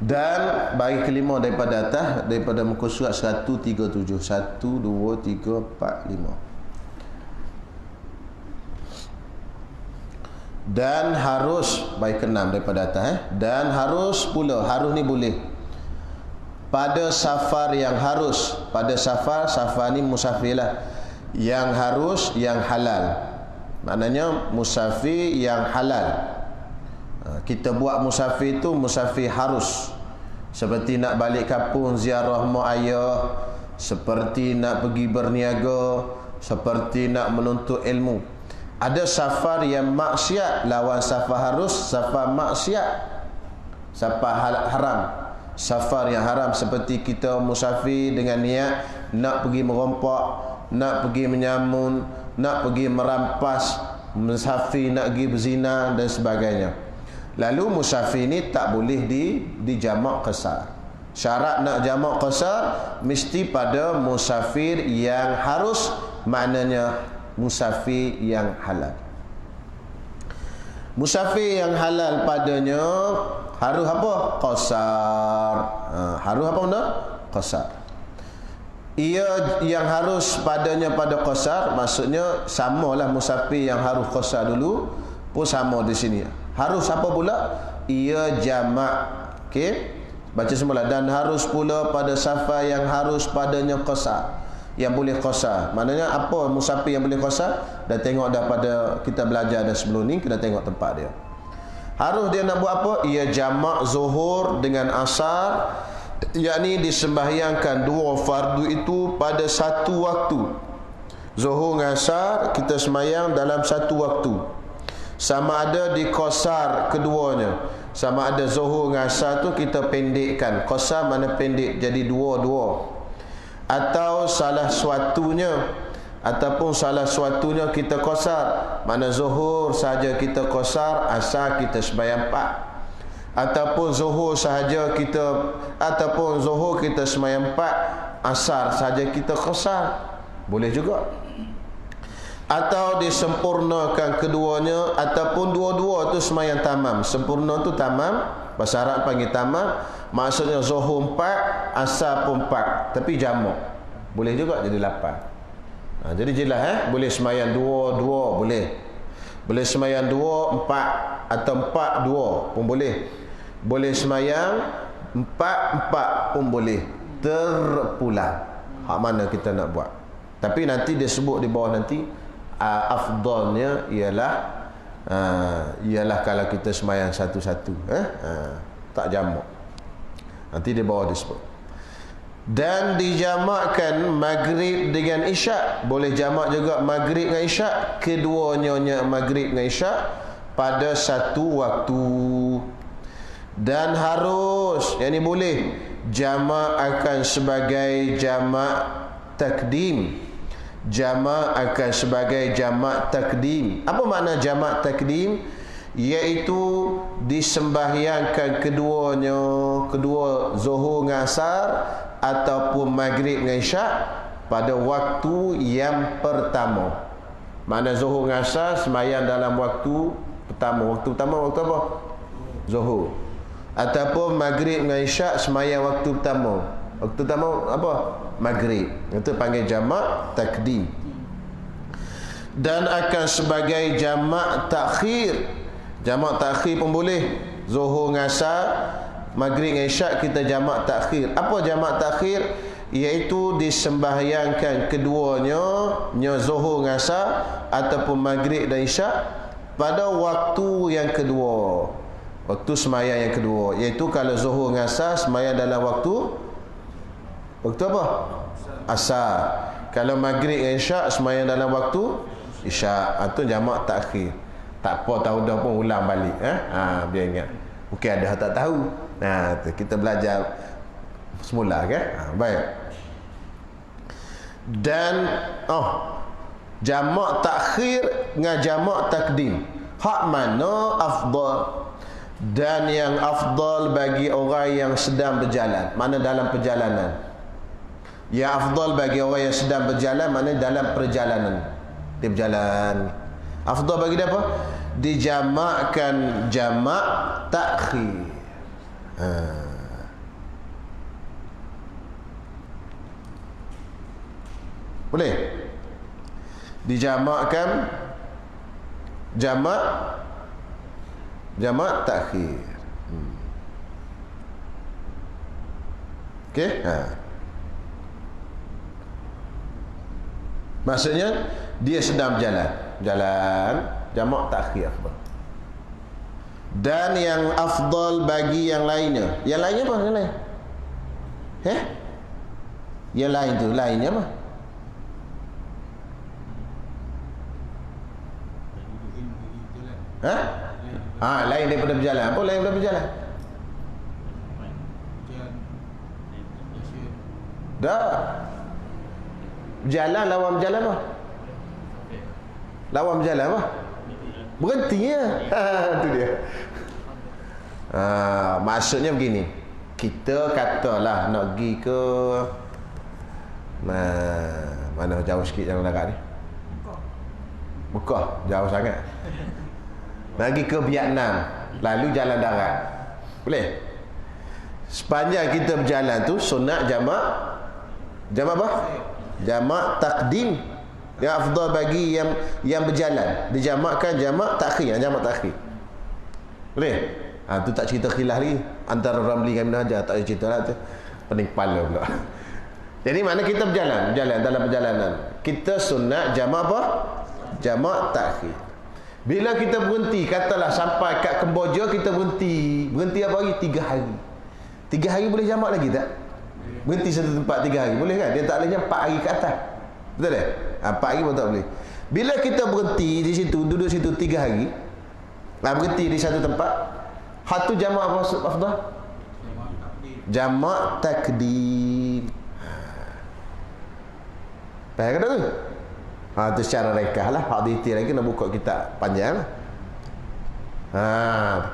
Dan baris kelima daripada atas, daripada muka surat 137. 1, 2, 3, 4, 5. Dan harus, baik ke-6 daripada atas dan harus pula, harus ni boleh pada safar yang harus, pada safar ni musafir lah, yang harus, yang halal, maknanya musafir yang halal. Kita buat musafir tu musafir harus, seperti nak balik kampung ziarah mak ayah, seperti nak pergi berniaga, seperti nak menuntut ilmu. Ada safar yang maksiat lawan safar harus, safar maksiat, safar haram. Safar yang haram seperti kita musafir dengan niat nak pergi merompak, nak pergi menyamun, nak pergi merampas, musafir nak pergi berzina dan sebagainya. Lalu musafir ni tak boleh dijamak qasar. Syarat nak jamak qasar mesti pada musafir yang harus, maknanya musafir yang halal. Musafir yang halal padanya harus apa? Qasar. Harus apa benda? Qasar. Ia yang harus padanya pada qasar, maksudnya samalah musafir yang harus qasar dulu pun sama di sini. Harus apa pula? Ia jamak. Okey? Baca semula. Dan harus pula pada safar yang harus padanya qasar, yang boleh qasar. Maknanya apa musafir yang boleh qasar? Dah tengok dah pada kita belajar dah sebelum ni, kena tengok tempat dia. Harus dia nak buat apa? Ia jamak zuhur dengan asar, yakni disembahyangkan dua fardu itu pada satu waktu. Zuhur dengan asar kita sembahyang dalam satu waktu. Sama ada di qasar keduanya. Sama ada zuhur dengan asar tu kita pendekkan. Qasar mana pendek, jadi dua-dua. Atau salah suatunya, ataupun salah suatunya kita qasar, mana zuhur sahaja kita qasar, asar kita sembahyang 4. Ataupun zuhur sahaja kita, ataupun zuhur kita sembahyang 4, asar sahaja kita qasar, boleh juga. Atau disempurnakan keduanya, ataupun dua-dua tu sembahyang tamam. Sempurna tu tamam, bahasa Arab panggil tamam, maksudnya zuhur 4, asar pun 4, tapi jamak. Boleh juga jadi 8. Jadi jelas boleh sembahyang 2 boleh. Boleh sembahyang 2 4 atau 4 2 pun boleh. Boleh sembahyang 4 pun boleh. Terpulang. Hak mana kita nak buat. Tapi nanti dia sebut di bawah nanti afdalnya ialah kalau kita sembahyang satu-satu, tak jamak. Nanti di bawah disebut. Dan dijamakkan maghrib dengan isyak. Boleh jamak juga maghrib dengan isyak. Keduanya maghrib dengan isyak pada satu waktu. Dan harus, yang ini boleh, jamak akan sebagai jamak takdim. Jamak akan sebagai jamak takdim. Apa makna jamak takdim? Iaitu disembahyangkan keduanya, kedua zuhur dengan asar ataupun maghrib dengan isyak pada waktu yang pertama. Makna zuhur dengan asar sembahyang dalam waktu pertama. Waktu pertama waktu apa? Zuhur. Ataupun maghrib dengan isyak sembahyang waktu pertama. Waktu pertama apa? Maghrib. Itu panggil jamak takdim. Dan akan sebagai jamak takhir. Jamak takhir pun boleh. Zuhur dengan asar, maghrib dengan isyak kita jamak takhir. Apa jamak takhir? Iaitu disembahyangkan keduanya, zuhur dengan asar ataupun maghrib dan isyak pada waktu yang kedua. Waktu sembahyang yang kedua. Iaitu kalau zuhur dengan asar sembahyang dalam waktu apa? Asar. Kalau maghrib dengan isyak sembahyang dalam waktu isyak. Itu jamak takhir. Tak apa, tahu dah pun ulang balik. Biar ingat. Mungkin ada tak tahu. Kita belajar semula kan. Baik. Dan jamak takhir dengan jamak takdim. Hak mana afdal? Dan yang afdal bagi orang yang sedang berjalan. Mana dalam perjalanan? Yang afdal bagi orang yang sedang berjalan, mana dalam perjalanan. Dia berjalan. Afdal bagi dia apa? Dijamakkan jamak takhir. Boleh? Dijamakkan jamak takhir. Okey? Maksudnya dia sedang berjalan, jamak takhir. Dan yang afdal bagi yang lainnya. Yang lainnya apa? Yang lain? Yang lain tu, lainnya apa? Lain daripada berjalan. Apa lain daripada berjalan? Dah. Berjalan lawan berjalan apa? Lawan berjalan apa? Berhenti ya. Itu dia. Maksudnya begini. Kita katalah nak pergi ke mana jauh sikit jalan darat ni. Mekah, jauh sangat. Pergi ke Vietnam, lalu jalan darat. Boleh? Sepanjang kita berjalan tu sunat jamak apa? Jamak takdim. Yang afdal bagi yang berjalan, dijamakkan jamak takhir, jamak takhir. Boleh? Tu tak cerita khilaf lagi antara Ramli dengan Ibn Hajar, tak ada cerita lah tu. Pening kepala pula. Jadi mana kita berjalan dalam perjalanan. Kita sunat jamak apa? Jamak takhir. Bila kita berhenti, katalah sampai kat Kemboja kita berhenti. Berhenti apa lagi? 3 hari. 3 hari boleh jamak lagi tak? Berhenti satu tempat 3 hari. Boleh kan? Dia tak bolehnya 4 hari ke atas. Betul tak? 4 hari pun tak boleh. Bila kita berhenti di situ, duduk situ 3 hari, berhenti di satu tempat, satu jamak apa afdal? Jamak takdim. Faham ke tak tu? Itu secara rekah lah. Hak detail lagi nak buka kitab panjang lah.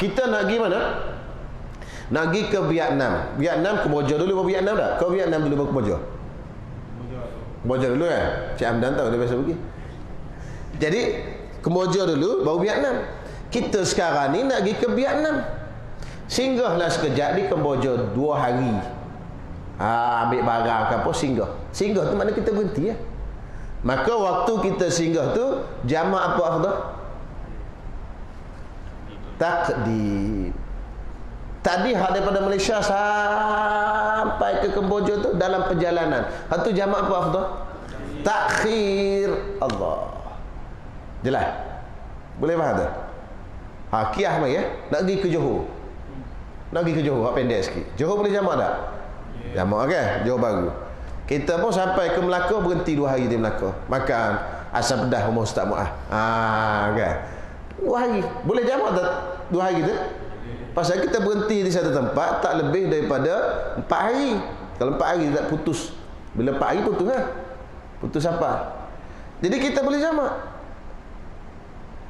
Kita nak pergi mana? Nak pergi ke Vietnam. Vietnam, Kemboja dulu baru Vietnam dah? Kau Vietnam dulu baru Kemboja? Kemboja dulu kan? Cik Hamdan tahu dia biasa pergi. Jadi Kemboja dulu baru Vietnam. Kita sekarang ni nak pergi ke Vietnam. Singgahlah sekejap di Kemboja 2 hari. Ambil barang ke apa, singgah. Singgah tu makna kita berhenti ya. Maka waktu kita singgah tu jamak apa afdal? Takdim. Tadi hak daripada Malaysia sampai ke Kemboja tu dalam perjalanan. Hak tu jamak apa afdal? Takhir. Allah. Jelas? Boleh faham tak? Kiah mai ya. Nak pergi ke Johor. Nak pergi ke Johor, hak pendek sikit. Johor boleh jamak tak? Jamak kan? Johor Bahru. Kita pun sampai ke Melaka, berhenti 2 hari di Melaka. Makan asam pedas rumah Ustaz Muah. Kan? 2 hari. Boleh jamak tak 2 hari tu? Pasal kita berhenti di satu tempat tak lebih daripada 4 hari. Kalau 4 hari tak putus. Bila 4 hari putus lah. Putus apa? Jadi kita boleh jamak.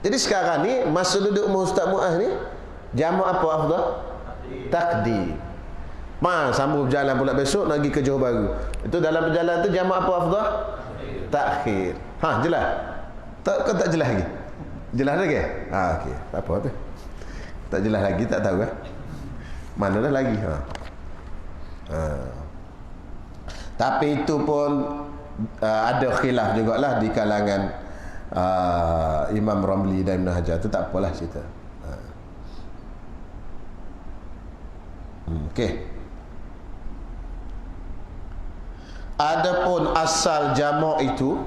Jadi sekarang ni masa duduk rumah Ustaz Muaz ni, jamak apa afdal? Takdim. Sambung berjalan pula besok nak pergi ke Johor Bahru. Itu dalam perjalanan tu jamak apa afdal? Takhir. Jelas? Tak jelas lagi? Jelas lagi? Okey. Tak apa tu. Tak jelas lagi, tak tahu kan? Mana dah lagi? Tapi itu pun ada khilaf jugalah di kalangan Imam Ramli dan Ibn Hajar. Itu tak apalah cerita. Okey. Adapun asal jamak itu,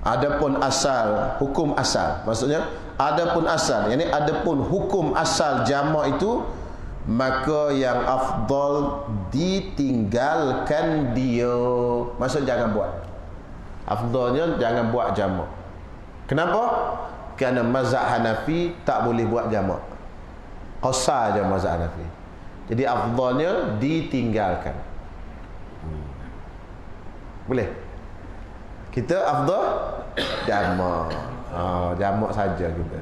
adapun asal, hukum asal, maksudnya adapun asal, yakni adapun hukum asal jamak itu, maka yang afdal ditinggalkan dia. Maksud jangan buat. Afdalnya jangan buat jamak. Kenapa? Kerana mazhab Hanafi tak boleh buat jamak. Qasar je mazhab Hanafi. Jadi afdalnya ditinggalkan. Boleh? Kita afdal jamak. Jamak saja kita.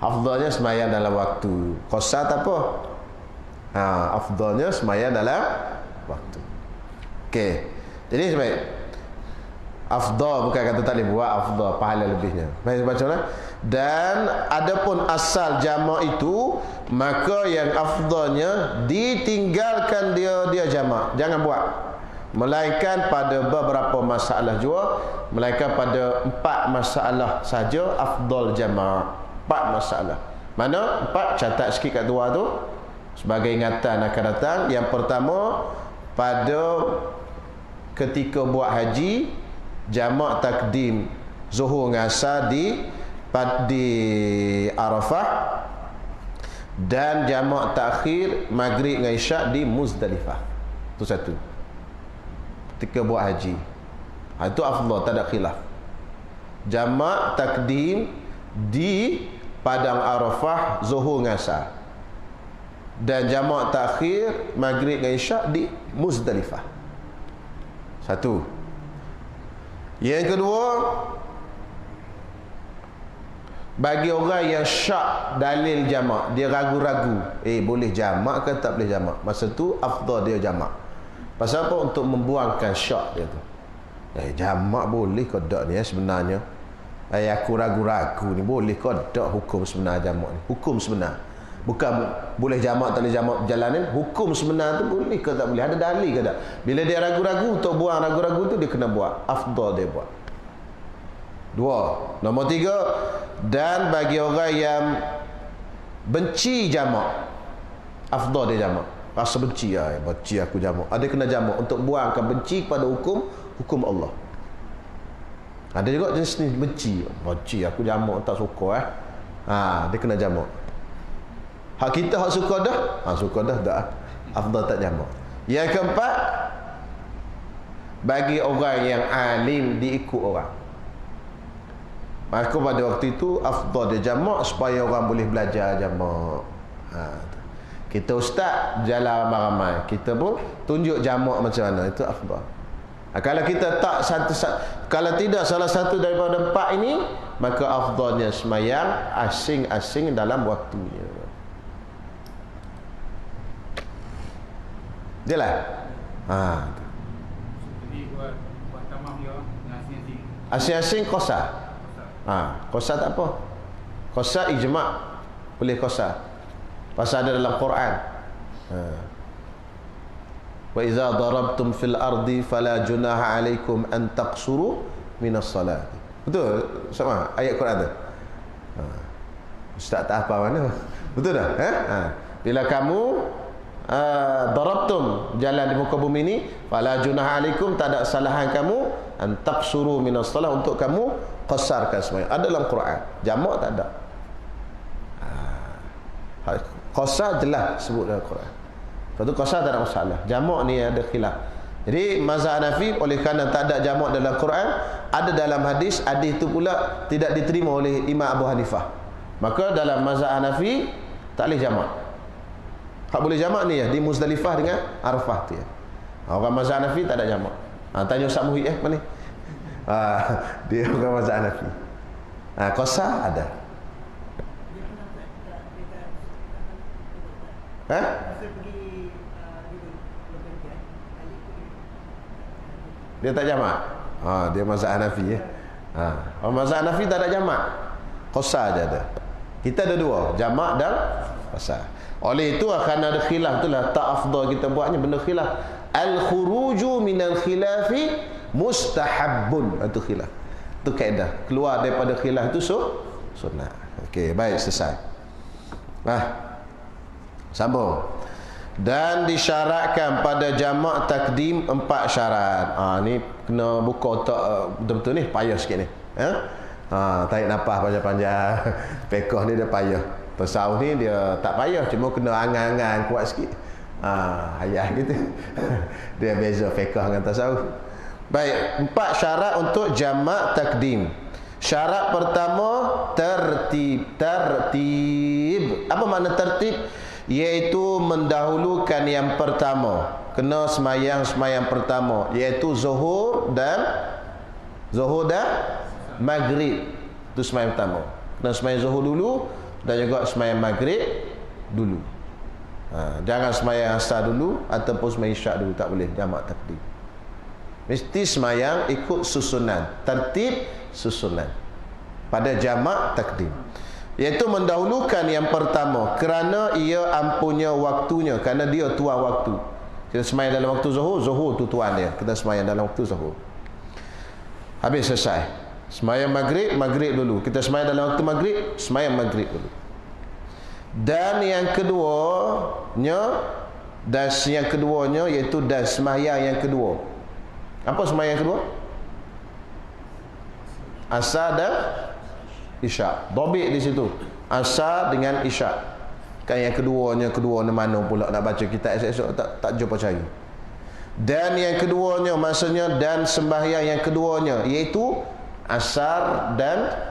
Afdalnya semayang dalam waktu. Qasar tak apa. Afdalnya semayang dalam waktu. Okey. Jadi sebaik afdal bukan kata tak boleh buat, afdal pahala lebihnya. Baik baca lah. Dan adapun asal jamak itu, maka yang afdalnya ditinggalkan dia jamak. Jangan buat. Melainkan pada beberapa masalah juga, melainkan pada 4 masalah saja afdal jamak. 4 masalah. Mana? 4, catat sikit kat luar tu sebagai ingatan akan datang. Yang pertama, pada ketika buat haji, jamak takdim zuhur dengan asar di Arafah, dan jamak takhir maghrib dengan isyak di Muzdalifah. Itu satu. Ketika buat haji, itu afdal, tak ada khilaf. Jamak takdim di Padang Arafah zuhur dengan asar, dan jamak takhir maghrib dengan isyak di Muzdalifah. Satu. Yang kedua, bagi orang yang syak dalil jamak, dia ragu-ragu, boleh jamak ke tak boleh jamak, masa tu afdal dia jamak. Pasal apa? Untuk membuangkan syak dia tu. Jamak boleh ke tak ni sebenarnya? Aku ragu-ragu ni, boleh ke tak hukum sebenar jamak ni? Hukum sebenar, bukan boleh jamak tak boleh jamak perjalanan. Hukum sebenar tu boleh ke tak boleh, ada dalil ke tak? Bila dia ragu-ragu, untuk buang ragu-ragu tu dia kena buat, afdal dia buat. 2. Nombor 3, dan bagi orang yang benci jamak, afdal dia jamak. Rasa benci, benci aku jamak, ada kena jamak untuk buangkan benci kepada hukum Allah. Ada juga jenis ni benci aku jamak, tak suka dia kena jamak. Hak kita hak suka dah, suka dah tak, afdal tak jamak. Yang keempat, bagi orang yang alim diikut orang, maka pada waktu itu afdal dia jamak supaya orang boleh belajar jamak. Kita ustaz berjalan ramai-ramai, kita pun tunjuk jamak macam mana, itu afdal. Kalau kita tak kalau tidak salah satu daripada 4 ini, maka afdalnya semayang asing-asing dalam waktunya. Jelas? Jadi buat tamam dia asing-asing. Asing-asing qasar. Qasar tak apa. Qasar ijma', boleh qasar. Pasal ada dalam Quran. Wa idza darabtum fil ardi fala junaha alaikum an taqsuru minas salat. Betul sama ayat Quran tu. Ustaz tak apa mana. Betul dah? Bila kamu darabtum, jalan di muka bumi ni, fala junaha alaikum, tak ada kesalahan kamu an taqsuru minas salat, untuk kamu qasarkan sembahyang. Ada dalam Quran. Jamak tak ada. Qasar jelas sebut dalam Quran. Lepas tu qasar tak ada masalah. Jamak ni ada khilaf. Jadi mazhab Hanafi oleh kerana tak ada jamak dalam Quran, ada dalam hadis itu pula tidak diterima oleh Imam Abu Hanifah. Maka dalam mazhab Hanafi tak boleh jamak. Hak boleh jamak ni ya di Muzdalifah dengan Arafah tu ya. Orang mazhab Hanafi tak ada jamak. Tanya Ustaz Muhyiddin mana? Dia orang mazhab Hanafi. Qasar ada. Dia tak jamak. Dia mazhab Hanafi ya. Orang mazhab Hanafi tak ada jamak. Qasar je ada. Kita ada dua, jamak dan qasar. Oleh itu akan ada khilaf, itulah tak afdal kita buatnya benda khilaf. Al-khuruju minal khilafi mustahabbun. Itu khilaf. Itu kaedah. Keluar daripada khilaf itu sunnah. Okey, baik, selesai. Sambung. Dan disyaratkan pada jamak takdim 4 syarat. Ni kena buka otak betul-betul ni, payah sikit ni. Tarik nafas panjang-panjang. Fiqh ni dia payah. Tasawuf ni dia tak payah, cuma kena angan-angan kuat sikit. Ayah gitu. Dia beza fiqh dengan tasawuf. Baik, 4 syarat untuk jamak takdim. Syarat pertama tertib. Apa makna tertib? Iaitu mendahulukan yang pertama. Kena semayang pertama, iaitu zuhur dan maghrib. Itu semayang pertama. Kena semayang zuhur dulu dan juga semayang maghrib dulu. Jangan semayang asar dulu ataupun semayang isyak dulu, tak boleh jamak takdim. Mesti semayang ikut susunan, tertib susunan pada jamak takdim. Iaitu mendahulukan yang pertama kerana ia ampunnya waktunya, kerana dia tuan waktu. Kita semayang dalam waktu zuhur tu tuan dia. Kita semayang dalam waktu zuhur. Habis selesai. Semayang maghrib dulu. Kita semayang dalam waktu maghrib, semayang maghrib dulu. Dan yang keduanya iaitu dan semayang yang kedua. Apa semayang yang kedua? Asar dan isyak. Dobik di situ. Asar dengan isyak. Kan yang kedua mana pula nak baca kitab esok tak jumpa cari. Dan yang keduanya maksudnya dan sembahyang yang keduanya iaitu asar dan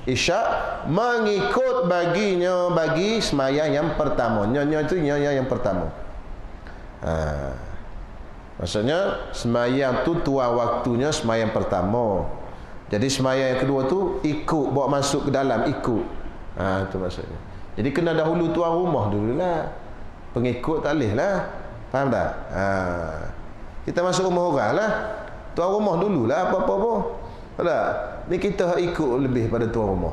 isyak mengikut bagi sembahyang yang pertama. Nyonya itu nyonya yang pertama. Maksudnya sembahyang tu tuan waktunya sembahyang pertama. Jadi sembahyang yang kedua tu ikut, bawa masuk ke dalam, ikut. Itu maksudnya. Jadi kena dahulu tuan rumah dululah. Pengikut tak boleh lah. Faham tak? Kita masuk rumah orang lah. Tuan rumah dululah apa-apa. Tak? Ni kita ikut lebih pada tuan rumah.